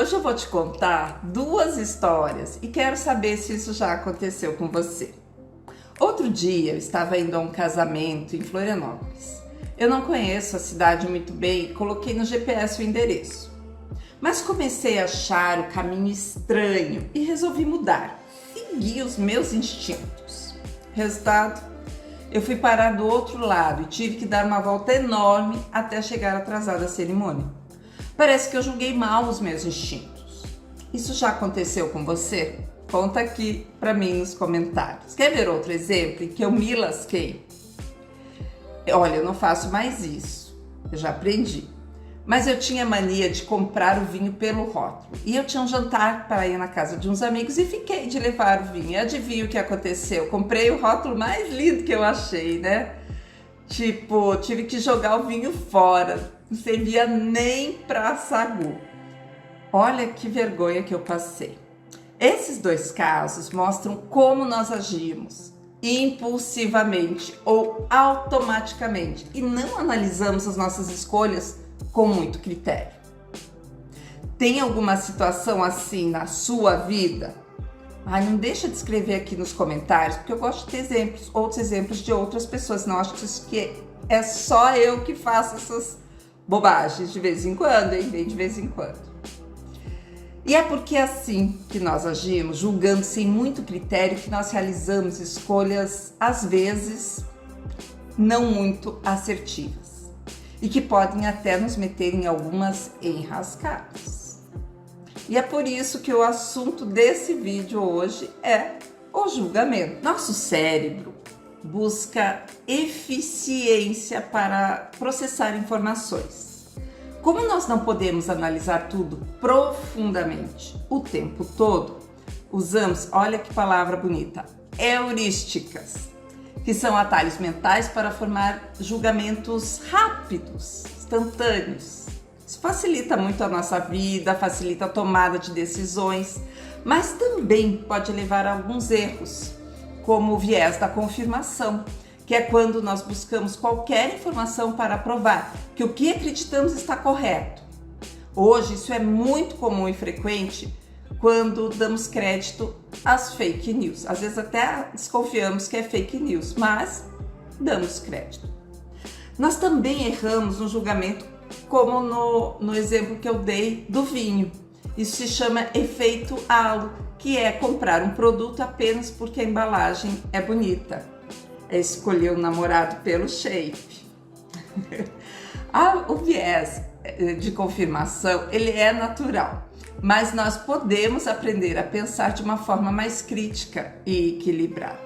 Hoje eu vou te contar duas histórias e quero saber se isso já aconteceu com você. Outro dia eu estava indo a um casamento em Florianópolis. Eu não conheço a cidade muito bem e coloquei no GPS o endereço. Mas comecei a achar o caminho estranho e resolvi mudar. Segui os meus instintos. Resultado? Eu fui parar do outro lado e tive que dar uma volta enorme até chegar atrasada à cerimônia. Parece que eu julguei mal os meus instintos. Isso já aconteceu com você? Conta aqui pra mim nos comentários. Quer ver outro exemplo em que eu me lasquei? Olha, eu não faço mais isso. Eu já aprendi. Mas eu tinha mania de comprar o vinho pelo rótulo. E eu tinha um jantar para ir na casa de uns amigos e fiquei de levar o vinho. E adivinha o que aconteceu? Comprei o rótulo mais lindo que eu achei, né? Tipo, tive que jogar o vinho fora. Não servia nem para sagu. Olha que vergonha que eu passei. Esses dois casos mostram como nós agimos impulsivamente ou automaticamente e não analisamos as nossas escolhas com muito critério. Tem alguma situação assim na sua vida? Não deixa de escrever aqui nos comentários, porque eu gosto de ter exemplos, outros exemplos de outras pessoas. Não acho que é só eu que faço essas bobagens de vez em quando, hein? Bem de vez em quando. E é porque é assim que nós agimos, julgando sem muito critério, que nós realizamos escolhas, às vezes, não muito assertivas. E que podem até nos meter em algumas enrascadas. E é por isso que o assunto desse vídeo hoje é o julgamento. Nosso cérebro busca eficiência para processar informações. Como nós não podemos analisar tudo profundamente o tempo todo, usamos, olha que palavra bonita, heurísticas, que são atalhos mentais para formar julgamentos rápidos, instantâneos. Isso facilita muito a nossa vida, facilita a tomada de decisões, mas também pode levar a alguns erros, como o viés da confirmação, que é quando nós buscamos qualquer informação para provar que o que acreditamos está correto. Hoje isso é muito comum e frequente quando damos crédito às fake news. Às vezes até desconfiamos que é fake news, mas damos crédito. Nós também erramos no julgamento, como no exemplo que eu dei do vinho. Isso se chama efeito halo, que é comprar um produto apenas porque a embalagem é bonita. É escolher o namorado pelo shape. O viés de confirmação, ele é natural. Mas nós podemos aprender a pensar de uma forma mais crítica e equilibrada.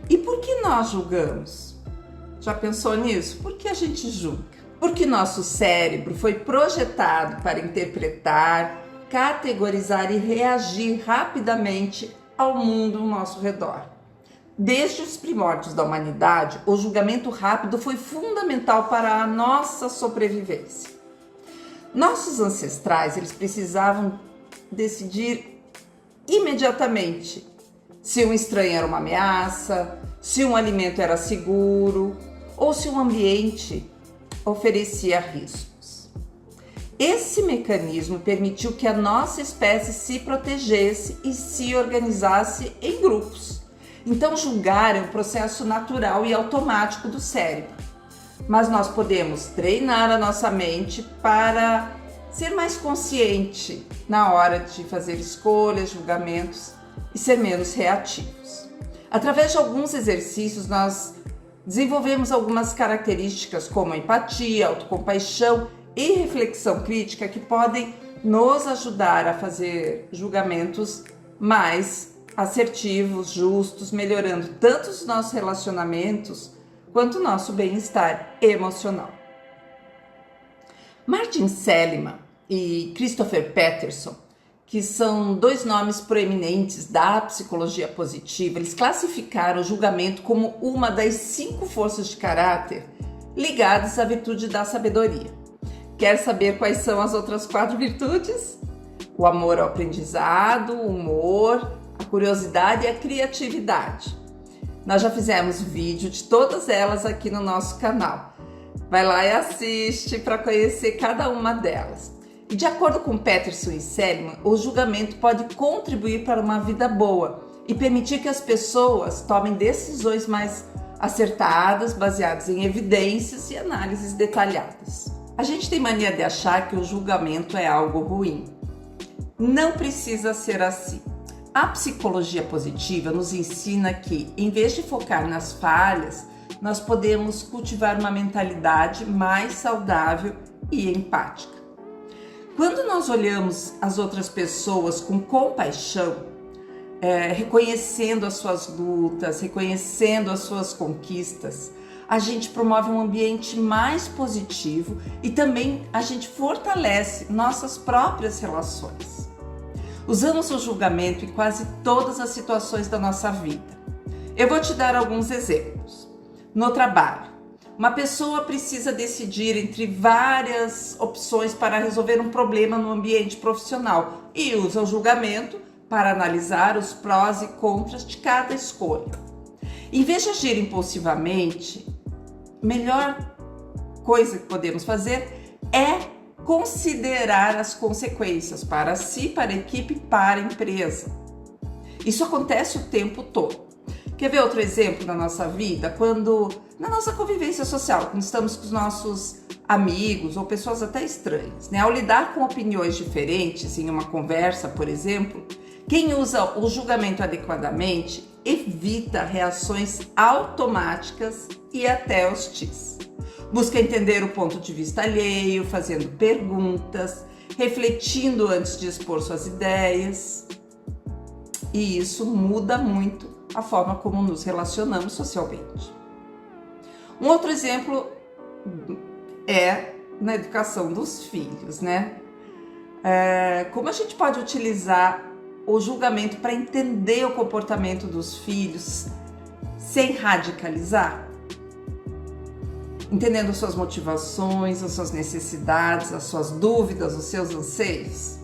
E por que nós julgamos? Já pensou nisso? Por que a gente julga? Porque nosso cérebro foi projetado para interpretar, categorizar e reagir rapidamente ao mundo ao nosso redor. Desde os primórdios da humanidade, o julgamento rápido foi fundamental para a nossa sobrevivência. Nossos ancestrais, eles precisavam decidir imediatamente se um estranho era uma ameaça, se um alimento era seguro ou se um ambiente oferecia riscos. Esse mecanismo permitiu que a nossa espécie se protegesse e se organizasse em grupos. Então, julgar é um processo natural e automático do cérebro. Mas nós podemos treinar a nossa mente para ser mais consciente na hora de fazer escolhas, julgamentos e ser menos reativos. Através de alguns exercícios, nós desenvolvemos algumas características como empatia, autocompaixão e reflexão crítica que podem nos ajudar a fazer julgamentos mais assertivos, justos, melhorando tanto os nossos relacionamentos quanto o nosso bem-estar emocional. Martin Seligman e Christopher Peterson, que são dois nomes proeminentes da psicologia positiva, eles classificaram o julgamento como uma das 5 forças de caráter ligadas à virtude da sabedoria. Quer saber quais são as outras 4 virtudes? O amor ao aprendizado, o humor, a curiosidade e a criatividade. Nós já fizemos vídeo de todas elas aqui no nosso canal. Vai lá e assiste para conhecer cada uma delas. E de acordo com Peterson e Seligman, o julgamento pode contribuir para uma vida boa e permitir que as pessoas tomem decisões mais acertadas, baseadas em evidências e análises detalhadas. A gente tem mania de achar que o julgamento é algo ruim. Não precisa ser assim. A psicologia positiva nos ensina que, em vez de focar nas falhas, nós podemos cultivar uma mentalidade mais saudável e empática. Quando nós olhamos as outras pessoas com compaixão, reconhecendo as suas lutas, reconhecendo as suas conquistas, a gente promove um ambiente mais positivo e também a gente fortalece nossas próprias relações. Usamos o julgamento em quase todas as situações da nossa vida. Eu vou te dar alguns exemplos. No trabalho, uma pessoa precisa decidir entre várias opções para resolver um problema no ambiente profissional e usa o julgamento para analisar os prós e contras de cada escolha. Em vez de agir impulsivamente, a melhor coisa que podemos fazer é considerar as consequências para si, para a equipe, para a empresa. Isso acontece o tempo todo. Quer ver outro exemplo na nossa vida? Na nossa convivência social, quando estamos com os nossos amigos ou pessoas até estranhas, né? Ao lidar com opiniões diferentes em uma conversa, por exemplo, quem usa o julgamento adequadamente evita reações automáticas e até hostis. Busca entender o ponto de vista alheio, fazendo perguntas, refletindo antes de expor suas ideias. E isso muda muito a forma como nos relacionamos socialmente. Um outro exemplo é na educação dos filhos, né? Como a gente pode utilizar o julgamento para entender o comportamento dos filhos sem radicalizar? Entendendo suas motivações, as suas necessidades, as suas dúvidas, os seus anseios.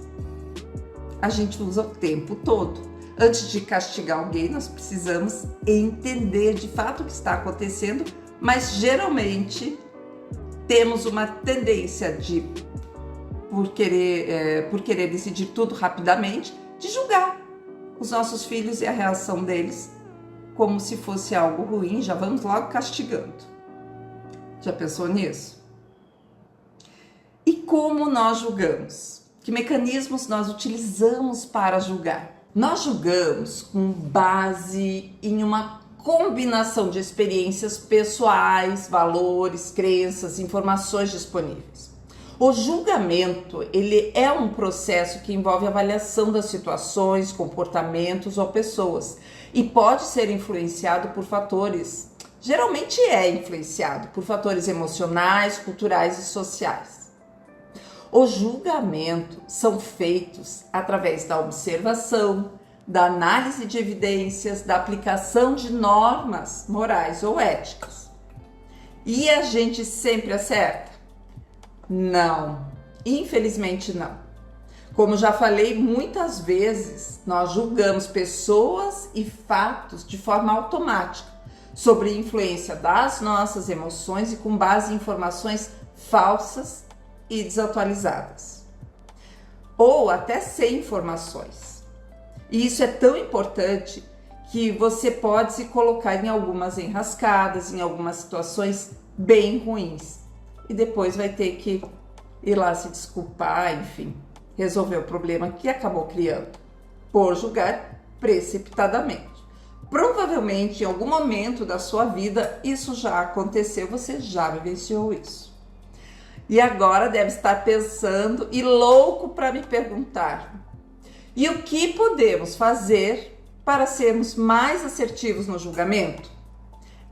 A gente usa o tempo todo. Antes de castigar alguém, nós precisamos entender de fato o que está acontecendo, mas geralmente temos uma tendência por querer decidir tudo rapidamente, de julgar os nossos filhos e a reação deles como se fosse algo ruim, já vamos logo castigando. Já pensou nisso? E como nós julgamos? Que mecanismos nós utilizamos para julgar? Nós julgamos com base em uma combinação de experiências pessoais, valores, crenças, informações disponíveis. O julgamento, ele é um processo que envolve avaliação das situações, comportamentos ou pessoas e pode ser influenciado por fatores, geralmente é influenciado por fatores emocionais, culturais e sociais. Os julgamentos são feitos através da observação, da análise de evidências, da aplicação de normas morais ou éticas. E a gente sempre acerta? Não, infelizmente não. Como já falei muitas vezes, nós julgamos pessoas e fatos de forma automática, sob influência das nossas emoções e com base em informações falsas e desatualizadas, ou até sem informações. E isso é tão importante que você pode se colocar em algumas enrascadas, em algumas situações bem ruins, e depois vai ter que ir lá se desculpar, enfim, resolver o problema que acabou criando, por julgar precipitadamente. Provavelmente em algum momento da sua vida isso já aconteceu, você já vivenciou isso. E agora deve estar pensando e louco para me perguntar: e o que podemos fazer para sermos mais assertivos no julgamento?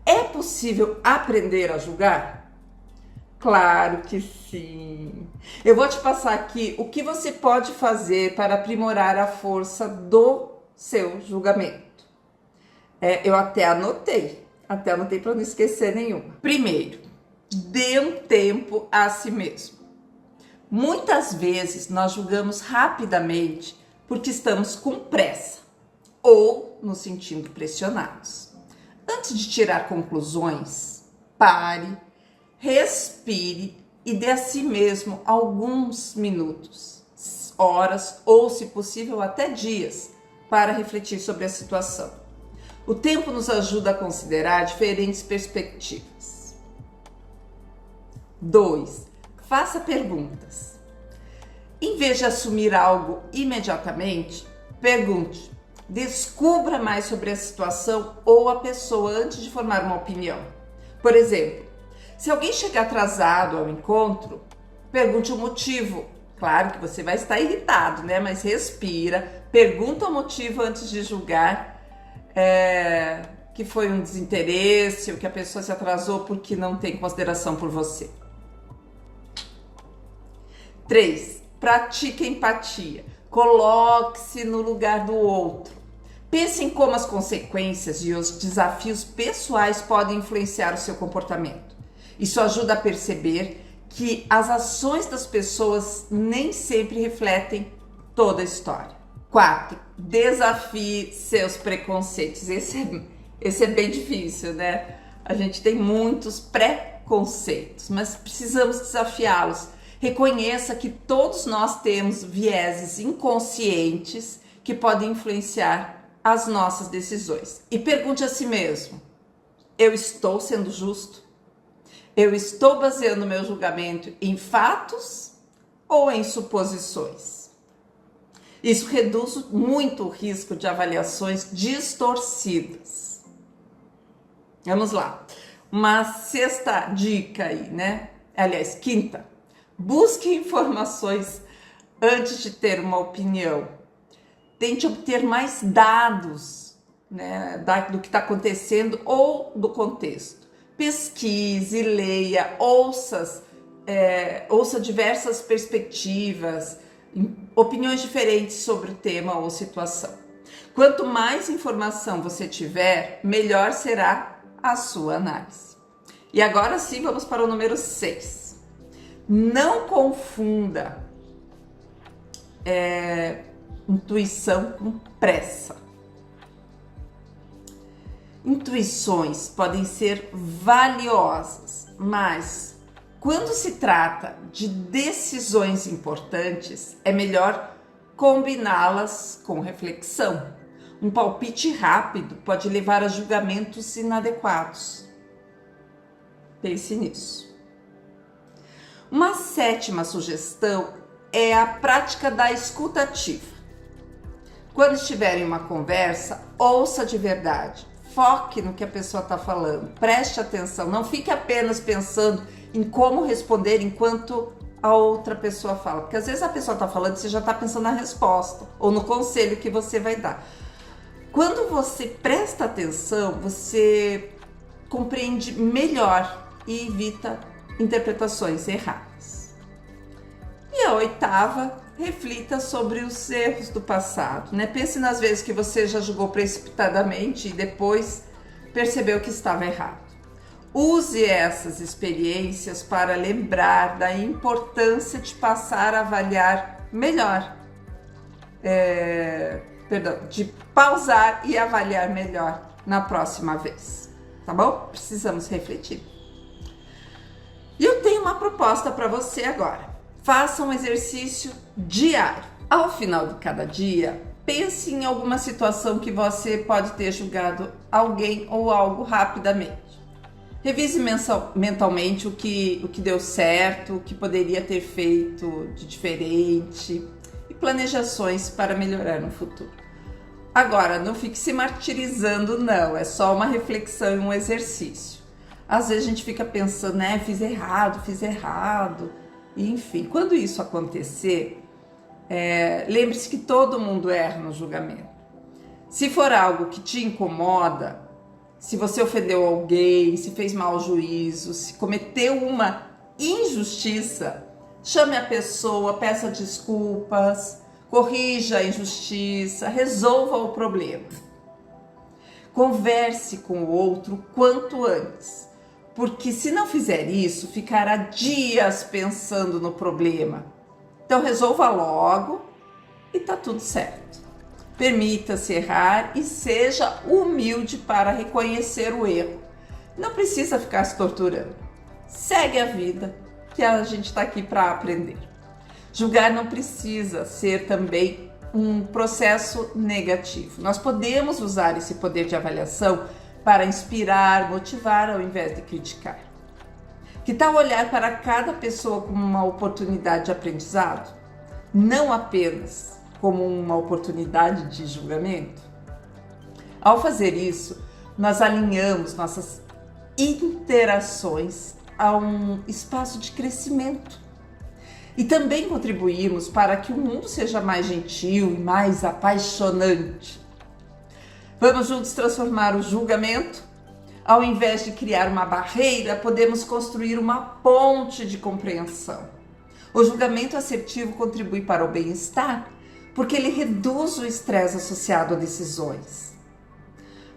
É possível aprender a julgar? Claro que sim! Eu vou te passar aqui o que você pode fazer para aprimorar a força do seu julgamento. Eu até anotei para não esquecer nenhuma. Primeiro, dê um tempo a si mesmo. Muitas vezes nós julgamos rapidamente porque estamos com pressa ou nos sentindo pressionados. Antes de tirar conclusões, pare, respire e dê a si mesmo alguns minutos, horas ou, se possível, até dias para refletir sobre a situação. O tempo nos ajuda a considerar diferentes perspectivas. 2. Faça perguntas. Em vez de assumir algo imediatamente, pergunte. Descubra mais sobre a situação ou a pessoa antes de formar uma opinião. Por exemplo, se alguém chegar atrasado ao encontro, pergunte o motivo. Claro que você vai estar irritado, né? Mas respira, pergunta o motivo antes de julgar que foi um desinteresse ou que a pessoa se atrasou porque não tem consideração por você. 3. Pratique empatia. Coloque-se no lugar do outro. Pense em como as consequências e os desafios pessoais podem influenciar o seu comportamento. Isso ajuda a perceber que as ações das pessoas nem sempre refletem toda a história. 4. Desafie seus preconceitos. Esse é bem difícil, né? A gente tem muitos preconceitos, mas precisamos desafiá-los. Reconheça que todos nós temos vieses inconscientes que podem influenciar as nossas decisões. E pergunte a si mesmo: eu estou sendo justo? Eu estou baseando meu julgamento em fatos ou em suposições? Isso reduz muito o risco de avaliações distorcidas. Vamos lá. Uma sexta dica aí, né? Aliás, quinta. Busque informações antes de ter uma opinião. Tente obter mais dados, né, do que está acontecendo ou do contexto. Pesquise, leia, ouça diversas perspectivas, opiniões diferentes sobre o tema ou situação. Quanto mais informação você tiver, melhor será a sua análise. E agora sim, vamos para o número 6. Não confunda intuição com pressa. Intuições podem ser valiosas, mas quando se trata de decisões importantes, é melhor combiná-las com reflexão. Um palpite rápido pode levar a julgamentos inadequados. Pense nisso. Uma sétima sugestão é a prática da escuta ativa. Quando estiver em uma conversa, ouça de verdade. Foque no que a pessoa está falando. Preste atenção. Não fique apenas pensando em como responder enquanto a outra pessoa fala. Porque às vezes a pessoa está falando e você já está pensando na resposta ou no conselho que você vai dar. Quando você presta atenção, você compreende melhor e evita interpretações erradas. E a oitava, reflita sobre os erros do passado, né? Pense nas vezes que você já julgou precipitadamente e depois percebeu que estava errado. Use essas experiências para lembrar da importância de passar a avaliar melhor. De pausar e avaliar melhor na próxima vez, tá bom? Precisamos refletir. E eu tenho uma proposta para você agora. Faça um exercício diário. Ao final de cada dia, pense em alguma situação que você pode ter julgado alguém ou algo rapidamente. Revise mentalmente o que deu certo, o que poderia ter feito de diferente e planeje ações para melhorar no futuro. Agora, não fique se martirizando, não. É só uma reflexão e um exercício. Às vezes a gente fica pensando, né, fiz errado. E, enfim, quando isso acontecer, lembre-se que todo mundo erra no julgamento. Se for algo que te incomoda, se você ofendeu alguém, se fez mau juízo, se cometeu uma injustiça, chame a pessoa, peça desculpas, corrija a injustiça, resolva o problema. Converse com o outro quanto antes, porque se não fizer isso, ficará dias pensando no problema. Então resolva logo e tá tudo certo. Permita-se errar e seja humilde para reconhecer o erro. Não precisa ficar se torturando. Segue a vida que a gente está aqui para aprender. Julgar não precisa ser também um processo negativo. Nós podemos usar esse poder de avaliação para inspirar, motivar, ao invés de criticar. Que tal olhar para cada pessoa como uma oportunidade de aprendizado? Não apenas como uma oportunidade de julgamento? Ao fazer isso, nós alinhamos nossas interações a um espaço de crescimento. E também contribuímos para que o mundo seja mais gentil e mais apaixonante. Vamos juntos transformar o julgamento? Ao invés de criar uma barreira, podemos construir uma ponte de compreensão. O julgamento assertivo contribui para o bem-estar, porque ele reduz o estresse associado a decisões.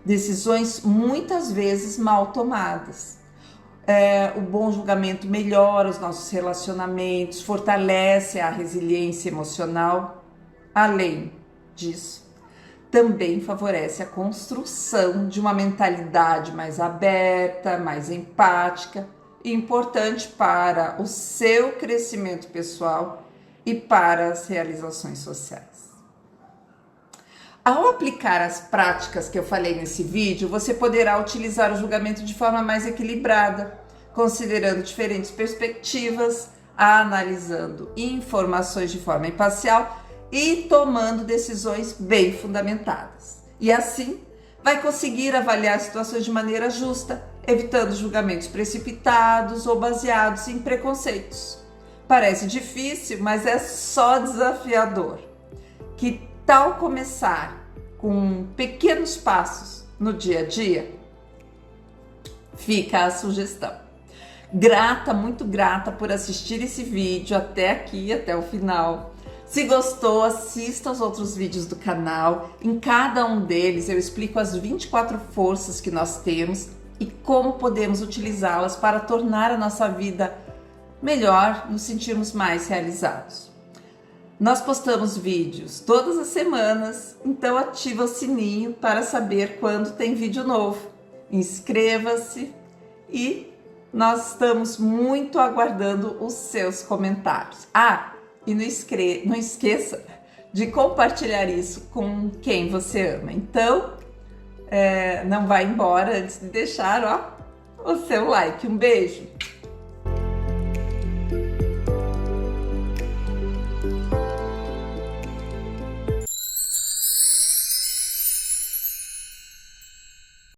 Decisões muitas vezes mal tomadas. O bom julgamento melhora os nossos relacionamentos, fortalece a resiliência emocional. Além disso, também favorece a construção de uma mentalidade mais aberta, mais empática, e importante para o seu crescimento pessoal e para as realizações sociais. Ao aplicar as práticas que eu falei nesse vídeo, você poderá utilizar o julgamento de forma mais equilibrada, considerando diferentes perspectivas, analisando informações de forma imparcial e tomando decisões bem fundamentadas. E assim, vai conseguir avaliar situações de maneira justa, evitando julgamentos precipitados ou baseados em preconceitos. Parece difícil, mas é só desafiador. Que tal começar com pequenos passos no dia a dia? Fica a sugestão. Grata, muito grata por assistir esse vídeo até aqui, até o final. Se gostou, assista aos outros vídeos do canal. Em cada um deles eu explico as 24 forças que nós temos e como podemos utilizá-las para tornar a nossa vida melhor, nos sentirmos mais realizados. Nós postamos vídeos todas as semanas, então ativa o sininho para saber quando tem vídeo novo. Inscreva-se e nós estamos muito aguardando os seus comentários. E não esqueça de compartilhar isso com quem você ama. Então, não vai embora antes de deixar o seu like. Um beijo!